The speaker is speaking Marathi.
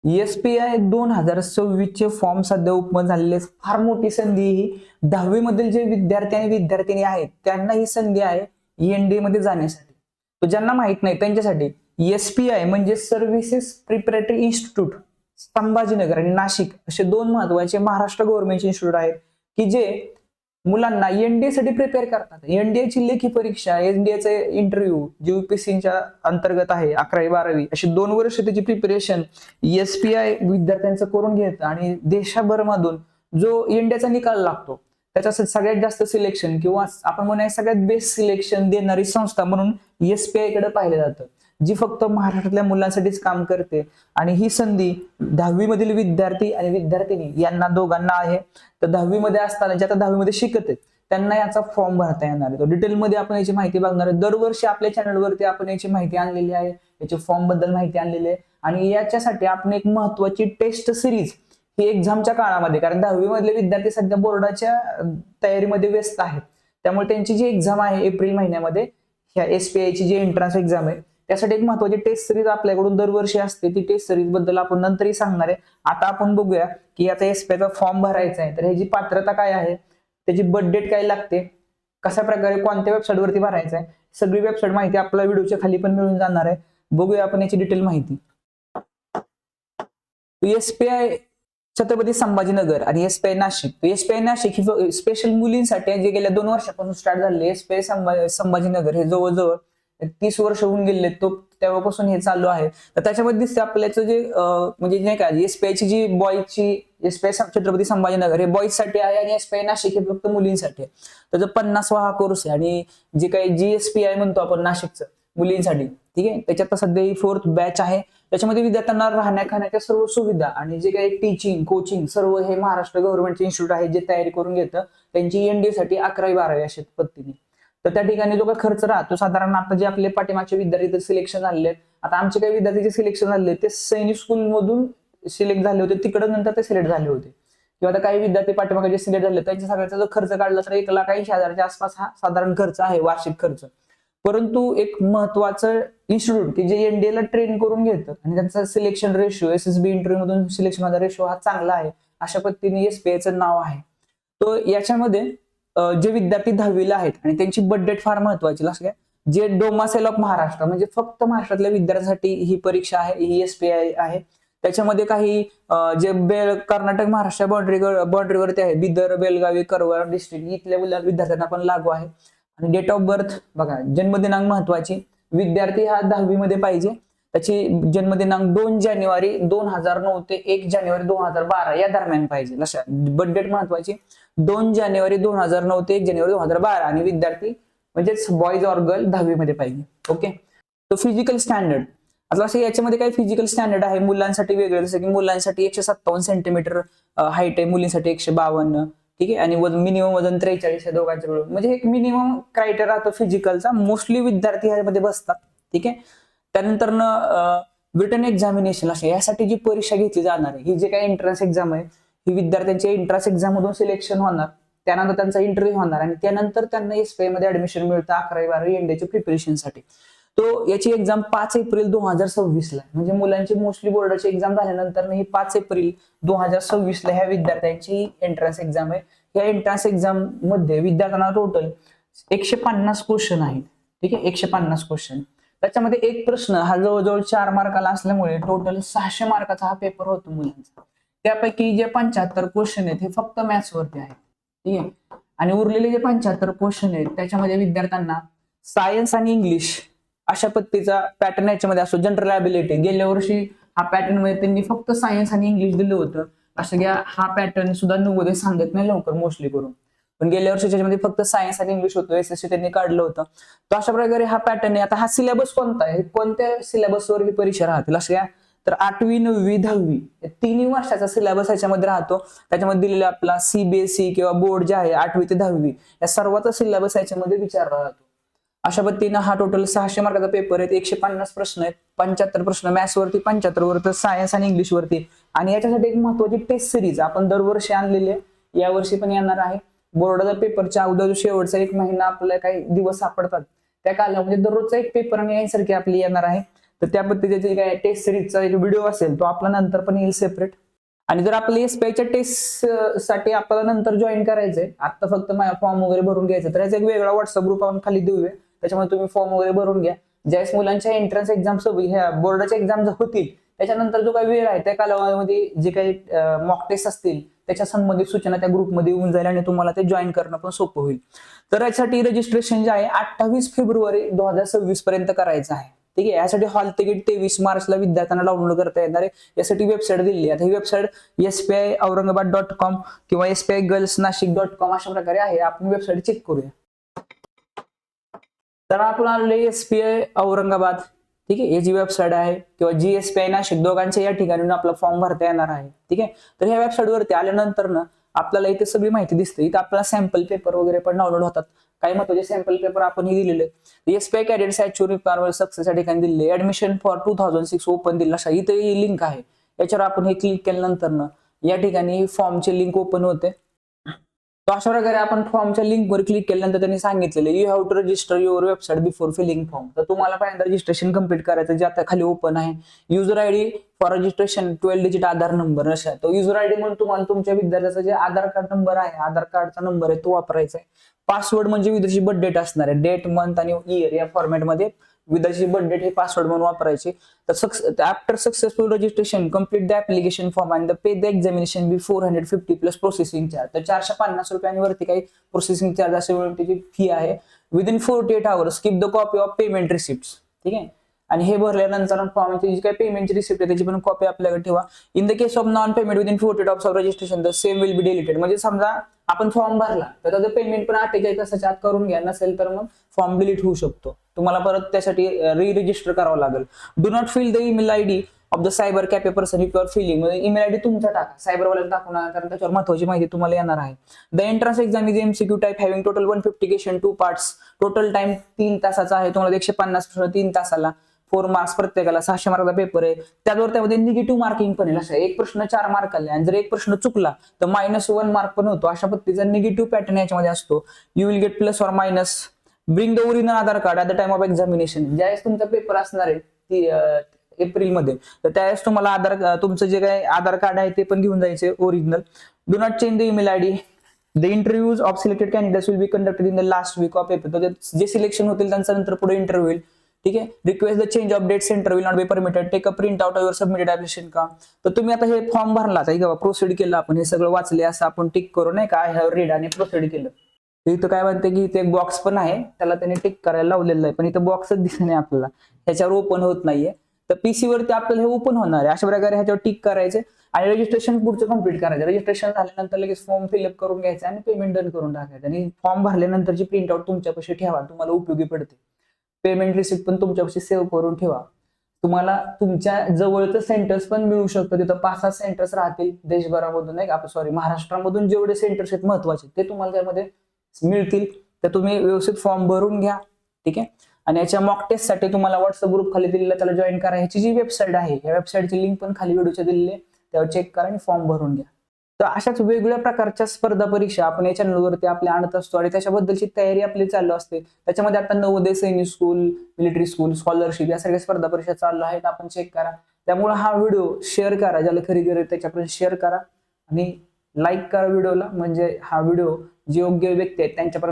SPI 2026 चे फॉर्म सध्या ओपन झालेले आहेत. फार मोठी संधी ही 10वी मधील जे विद्यार्थी आणि विद्यार्थिनी आहेत त्यांना ही संधी आहे NDA मध्ये जाण्यासाठी. तो ज्यांना माहित नाही त्यांच्यासाठी SPI म्हणजे सर्व्हिसेस प्रिपरेटरी इन्स्टिट्यूट संभाजीनगर आणि नाशिक असे दोन महत्वाचे महाराष्ट्र गव्हर्नमेंट इन्स्टिट्यूट आहेत की जे मुलांना NDA साठी प्रिपेअर करतात. NDA ची लेखी परीक्षा, NDA इंटरव्ह्यू जे UPSCच्या अंतर्गत आहे 11वी-12वी अशी 2 वर्ष त्याची प्रिपरेशन SPI विद्यार्थ्यांचं करून घेतं आणि देशभरमधून जो NDAचा निकाल लागतो त्याच्या सगळ्यात जास्त सिलेक्शन किंवा आपण म्हणूया सगळ्यात बेस्ट सिलेक्शन देणारी संस्था म्हणून SPI कडे पाहिलं जातं, जी फक्त महाराष्ट्रातल्या मुलांसाठीच काम करते. आणि ही संधी 10वी मधील विद्यार्थी आणि विद्यार्थिनी यांना दोघांना आहे. तर 10वी मध्ये असताना जे आता 10वी मध्ये शिकत आहेत त्यांना याचा फॉर्म भरता येणार आहे. तो डिटेलमध्ये आपण याची माहिती बघणार आहे. दरवर्षी आपल्या चॅनलवरती आपण याची माहिती आणलेली आहे, याच्या फॉर्म बद्दल माहिती आणलेली आहे. आणि याच्यासाठी आपण एक महत्वाची टेस्ट सिरीज ही एक्झामच्या काळामध्ये, कारण 10वी मधले विद्यार्थी सध्या बोर्डाच्या तयारीमध्ये व्यस्त आहेत, त्यामुळे त्यांची जी एक्झाम आहे एप्रिल महिन्यामध्ये ह्या SPI ची जी एंट्रन्स एक्झाम आहे त्यासाठी एक महत्वाची टेस्ट सिरीज आपल्याकडून दरवर्षी असते. ती टेस्ट सिरीज बद्दल आपण नंतरही सांगणार आहे. आता आपण बघूया की आता SPI चा फॉर्म भरायचा आहे तर ह्याची पात्रता काय आहे, त्याची बर्थ डेट काय लागते, कशा प्रकारे कोणत्या वेबसाईट वरती भरायचं आहे, सगळी वेबसाईट माहिती आपल्या व्हिडिओच्या खाली पण मिळून जाणार आहे. बघूया आपण याची डिटेल माहिती. SPI छत्रपती संभाजीनगर आणि SPI नाशिक. SPI नाशिक ही स्पेशल मुलींसाठी जे गेल्या 2 वर्षापासून स्टार्ट झाले. SPI संभाजीनगर हे जवळजवळ 30 वर्ष होऊन गेले, तो तेव्हापासून हे चालू आहे. तर त्याच्यामध्ये दिसते आपल्याचं जे म्हणजे नाही का SPI ची जी बॉयची SPI छत्रपती संभाजीनगर हे बॉईज साठी आहे आणि SPI नाशिक हे फक्त मुलींसाठी आहे. त्याचा 50वा हा कोर्स आहे आणि जे काही GSPI म्हणतो आपण नाशिकचं मुलींसाठी, ठीक आहे, त्याच्यात सध्या ही 4th बॅच आहे. त्याच्यामध्ये विद्यार्थ्यांना राहण्या खाण्याच्या सर्व सुविधा आणि जे काही टीचिंग कोचिंग सर्व हे महाराष्ट्र गव्हर्नमेंट इन्स्टिट्यूट आहे जे तयारी करून घेतं. त्यांची NDA साठी 11वी-12वी अशा पद्धतीने. तर त्या ठिकाणी जो काही खर्च राहतो साधारण आता जे आपले पाठीमागचे विद्यार्थी सिलेक्शन झाले, आता आमचे काही विद्यार्थी सिलेक्शन झाले ते सैनिक स्कूल मधून सिलेक्ट झाले होते, तिकडे नंतर ते सिलेक्ट झाले होते. किंवा आता काही विद्यार्थी पाठीमागे जे सिलेक्ट झाले त्यांच्या सगळ्याचा जो खर्च काढला तर 1,80,000च्या आसपास हा साधारण खर्च आहे, वार्षिक खर्च. परंतु एक महत्वाचं इन्स्टिट्यूट की जे NDA ला ट्रेन करून घेतं आणि त्यांचा सिलेक्शन रेशो SSB इंटरव्ह्यू मधून सिलेक्शन रेशो हा चांगला आहे, अशा पद्धतीने SPI चं नाव आहे. तो याच्यामध्ये जे विद्यार्थी 10वीला आहेत आणि त्यांची बर्थ डेट फार महत्वाची लक्षात घ्या. जे डोमासेल ऑफ महाराष्ट्र म्हणजे फक्त महाराष्ट्रातल्या विद्यार्थ्यांसाठी ही परीक्षा आहे, ही SPI आहे. त्याच्यामध्ये काही जे कर्नाटक महाराष्ट्र बाउंड्रीवरती आहे, बिदर, बेलगावी, करवार डिस्ट्रिक्ट इथल्या विद्यार्थ्यांना पण लागू आहे. आणि डेट ऑफ बर्थ बघा, जन्मदिनांक महत्वाची, विद्यार्थी हा 10वी मध्ये पाहिजे, त्याची जन्मदिनांक 2 जानेवारी 2009 ते 1 जानेवारी 2012 या दरम्यान पाहिजे. लक्षात, बर्थ डेट महत्वाची 2 जानेवारी 2009 ते 1 जानेवारी 2012 आणि विद्यार्थी म्हणजेच बॉईज ऑर गर्ल 10वी मध्ये पाहिजे. ओके. तो फिजिकल स्टँडर्ड आता असं याच्यामध्ये काही फिजिकल स्टँडर्ड आहे मुलांसाठी वेगळं, जसं की मुलांसाठी 157 सेंटीमीटर हाईट आहे, मुलींसाठी 152, ठीक आहे, आणि मिनिमम वजन 43 आहे दोघांच्या मिळून. म्हणजे एक मिनिमम क्रायटेरिया राहतो फिजिकलचा, मोस्टली विद्यार्थी ह्यामध्ये बसतात, ठीक आहे. त्यानंतर रिटन एक्झामिनेशन असे यासाठी जी परीक्षा घेतली जाणार आहे, ही जे काही एंट्रन्स एक्झाम आहे ही विद्यार्थ्यांच्या एंट्रन्स एक्झाम मधून सिलेक्शन होणार, त्यानंतर त्यांचा इंटरव्ह्यू होणार आणि त्यानंतर त्यांना SPI मध्ये ऍडमिशन मिळतं 11वी-12वी NDAच्या प्रिपरेशनसाठी. तो याची एक्झाम 5 एप्रिल 2026 ला, म्हणजे मुलांची मोस्टली बोर्डाची एक्झाम झाल्यानंतर ही 5 एप्रिल 2026 ला ह्या विद्यार्थ्यांची एंट्रन्स एक्झाम आहे. या एंट्रन्स एक्झाम मध्ये विद्यार्थ्यांना टोटल 150 क्वेश्चन आहेत, ठीक आहे, 150 क्वेश्चन. त्याच्यामध्ये एक प्रश्न हा जवळजवळ 4 मार्काला असल्यामुळे टोटल 600 मार्काचा हा पेपर होतो मुलांचा. त्यापैकी जे 75 क्वेश्चन आहेत हे फक्त मॅथ्स वरती आहेत, ठीक आहे, आणि उरलेले जे 75 क्वेश्चन आहेत त्याच्यामध्ये विद्यार्थ्यांना सायन्स आणि इंग्लिश अशा पद्धतीचा पॅटर्न याच्यामध्ये असतो. जनरल ॲबिलिटी गेल्या वर्षी हा पॅटर्न मध्ये त्यांनी फक्त सायन्स आणि इंग्लिश दिलं होतं. असं घ्या, हा पॅटर्न सुद्धा नव्वदे सांगत नाही लवकर मोस्टली करून, पण गेल्या वर्षी त्याच्यामध्ये फक्त सायन्स आणि इंग्लिश होतं, SSC त्यांनी काढलं होतं. तर अशा प्रकारे हा पॅटर्न आहे. आता हा सिलेबस कोणता आहे, कोणत्या सिलेबसवर ही परीक्षा राहतील असं घ्या, तर 8वी 9वी 10वी तिन्ही वर्षाचा सिलेबस याच्यामध्ये राहतो. त्याच्यामध्ये दिलेला आपला CBSE किंवा बोर्ड जे आहे 8वी ते 10वी या सर्वांचा सिलेबस याच्यामध्ये विचारला जातो. अशा पद्धतीनं हा टोटल 600 मार्काचा पेपर आहे. 150 प्रश्न आहेत, 75 प्रश्न मॅथ्स वरती, 75 वरती सायन्स आणि इंग्लिश वरती. आणि याच्यासाठी एक महत्वाची टेस्ट सिरीज आपण दरवर्षी आणलेली आहे, यावर्षी पण येणार आहे. बोर्डाचा पेपरच्या अगोदर शेवटचा 1 महिना आपल्याला काही दिवस सापडतात त्या कालामध्ये दररोजचा एक पेपर आणि यासारखी आपली येणार आहे. तर त्या पद्धतीचे काय टेस्ट सिरीजचा एक व्हिडिओ असेल तो आपला नंतर पण येईल सेपरेट. आणि जर आपल्या एसबीआयच्या टेस्ट साठी आपल्याला नंतर जॉईन करायचंय, आता फक्त फॉर्म वगैरे भरून घ्यायचं, तर याचा एक वेगळा व्हॉट्सअप ग्रुप आपण खाली देऊया, त्याच्यामुळे तुम्ही फॉर्म वगैरे भरून घ्या. ज्यावेळेस मुलांच्या एंट्रन्स एक्झाम ह्या बोर्डाच्या एक्झाम होतील त्याच्यानंतर जो काही वेळ आहे त्या कालावधीमध्ये जे काही मॉक टेस्ट असतील त्याच्या संबंधित सूचना त्या ग्रुपमध्ये येऊन जाईल आणि तुम्हाला ते जॉईन करणं पण सोपं होईल. तर यासाठी रजिस्ट्रेशन जे आहे 28 फेब्रुवारी 2026 पर्यंत करायचं आहे. ठीक आहे. यासाठी हॉल तिकीट 23 मार्चला विद्यार्थ्यांना डाउनलोड करता येणार आहे. यासाठी वेबसाईट दिली आहे. ही वेबसाईट SBIaurangabad.com किंवा SBIgirlsnashik.com अशा प्रकारे आहे. आपण वेबसाईट चेक करूया. तर आपण आलेले SBI औरंगाबाद, ठीक आहे, ही जी वेबसाईट आहे किंवा SBI नाशिक दोघांच्या या ठिकाणी आपला फॉर्म भरता येणार आहे. ठीक आहे. तर ह्या वेबसाईट वरती आल्यानंतर ना आपल्याला इथे सगळी माहिती दिसते. इथे आपल्याला सॅम्पल पेपर वगैरे पण डाउनलोड होतात. काही महत्त्वाचे सॅम्पल पेपर आपण हे दिलेले. SBI कॅडेट्स ॲच्युअल रिक्वायरमेंट सक्सेस या ठिकाणी दिले. ऍडमिशन फॉर 2006 ओपन दिला. इथे ही लिंक आहे. याच्यावर आपण हे क्लिक केल्यानंतर ना या ठिकाणी फॉर्मची लिंक ओपन होते. तो अशा प्रकारे आपण फॉर्मच्या लिंकवर क्लिक केल्यानंतर त्यांनी सांगितलेलं you have to register your website before filling form. तर तुम्हाला पहिल्यांदा रजिस्ट्रेशन कंप्लीट करायचं, जे आता खाली ओपन आहे. User ID for registration 12 digit Aadhaar number असा. तो युजर आयडी म्हणून तुम्हाला तुमच्या विद्यार्थ्याचा जे आधार कार्ड नंबर आहे, आधार कार्डचा नंबर आहे तो वापरायचा आहे. पासवर्ड म्हणजे विदेशी बर्थ डेट असणार आहे. डेट, मंथ आणि इयर या फॉर्मॅटमध्ये विदेशी बर्थ डेट हे पासवर्ड म्हणून वापरायचे. तर after successful registration complete the application form and pay the examination before 150 plus processing charge. तर 450 रुपयांवरती काही प्रोसेसिंग चार्ज असे त्याची फी आहे. Within 48 hours keep the copy of payment receipt. ठीक आहे. आणि हे भरल्यानंतर फॉर्मची जी काही पेमेंटची रिसिप्ट आहे त्याची पण कॉपी आपल्याकडे ठेवा. In the case of non payment within 48 hours of registration the same will be deleted. म्हणजे समजा आपण फॉर्म भरला तर त्याचं पेमेंट पण 48 तासाच्या आत करून घ्या, नसेल तर मग फॉर्म डिलीट होऊ शकतो. तुम्हाला परत त्यासाठी रजिस्टर करावं लागेल. Do not fill the email ID of the cyber cafe person if you are filling. म्हणजे ईमेल आयडी तुमचा टाका, सायबरवाल्याला टाकू नका, कारण त्याच्यावर महत्वाची माहिती तुम्हाला येणार आहे. The entrance exam is MCQ type having total 150 question 2 parts. Total time 3 तासाचा आहे. तुम्हाला 150 प्रश्न 3 तासाला, 4 मार्क्स प्रत्येकाला, 600 मार्काचा पेपर आहे. त्यावर त्यामध्ये निगेटिव्ह मार्किंग पण आहे. असं एक प्रश्न 4 मार्क आले आणि जर एक प्रश्न चुकला तर -1 मार्क पण होतो. अशा पद्धतीचा निगेटिव्ह पॅटर्न याच्यामध्ये असतो. You will get plus or minus. Bring the original Aadhaar card at the time of examination. ज्यावेळेस तुमचा पेपर असणार आहे ती एप्रिलमध्ये, तर त्यावेळेस तुम्हाला तुमचं जे काही आधार कार्ड आहे ते पण घेऊन जायचे original. Do not change the email ID. The interviews of selected candidates will be conducted in the last week of April. जे सिलेक्शन होतील त्यांचा नंतर पुढे इंटरव्ह्यू होईल. ठीक आहे. Request the change of date centre will not be permitted. Take a print out of your submitted application का. तर तुम्ही आता हे फॉर्म भरला, प्रोसीड केलं, आपण हे सगळं वाचले असं आपण टिक करू, नाही का, आय हॅव रीड आणि प्रोसीड केलं. इथं काय म्हणते की इथे एक बॉक्स पण आहे, त्याला त्याने टिक करायला लावलेलं आहे, पण इथं बॉक्सच दिसत नाही आपल्याला, ह्याच्यावर ओपन होत नाहीये. तर पीसी वरती आपल्याला हे ओपन होणार आहे. अशा प्रकारे ह्याच्यावर टिक करायचे आणि रजिस्ट्रेशन पुढचं कम्प्लीट करायचं. रजिस्ट्रेशन झाल्यानंतर लगेच फॉर्म फिलअप करून घ्यायचा आणि पेमेंट डन करून टाकायचं. आणि फॉर्म भरल्यानंतरची प्रिंट आउट तुमच्यापाशी ठेवा, तुम्हाला उपयोगी पडते. पेमेंट रिसिप्ट पण तुमच्यापाशी सेव्ह करून ठेवा. तुम्हाला तुमच्या जवळचं सेंटर्स पण मिळू शकतं. तिथं 5-6 सेंटर्स राहतील देशभरामधून, नाही का, महाराष्ट्रामधून जेवढे सेंटर्स आहेत महत्वाचे ते तुम्हाला त्यामध्ये मिळतील. तर तुम्ही व्यवस्थित फॉर्म भरून घ्या. ठीक आहे. आणि याच्या मॉक टेस्ट साठी तुम्हाला व्हॉट्सअप ग्रुप खाली दिलेला, त्याला जॉईन करा. ह्याची जी वेबसाईट आहे या वेबसाईटची लिंक पण खाली व्हिडिओच्या दिलेली आहे, त्यावर चेक करा आणि फॉर्म भरून घ्या. तर अशाच वेगवेगळ्या प्रकारच्या स्पर्धा परीक्षा आपण या चॅनलवरती आपल्या आणत असतो आणि त्याच्याबद्दलची तयारी आपली चालू असते. त्याच्यामध्ये आता नवोदय, सैनिक स्कूल, मिलिटरी स्कूल, स्कॉलरशिप या सगळ्या स्पर्धा परीक्षा चालू आहेत, आपण चेक करा. त्यामुळे हा व्हिडिओ शेअर करा, ज्याला खरी गरज आहे त्याच्यापर्यंत शेअर करा आणि लाईक करा व्हिडिओला, म्हणजे हा व्हिडिओ जे योग्य व्यक्ती आहेत त्यांच्यापर्यंत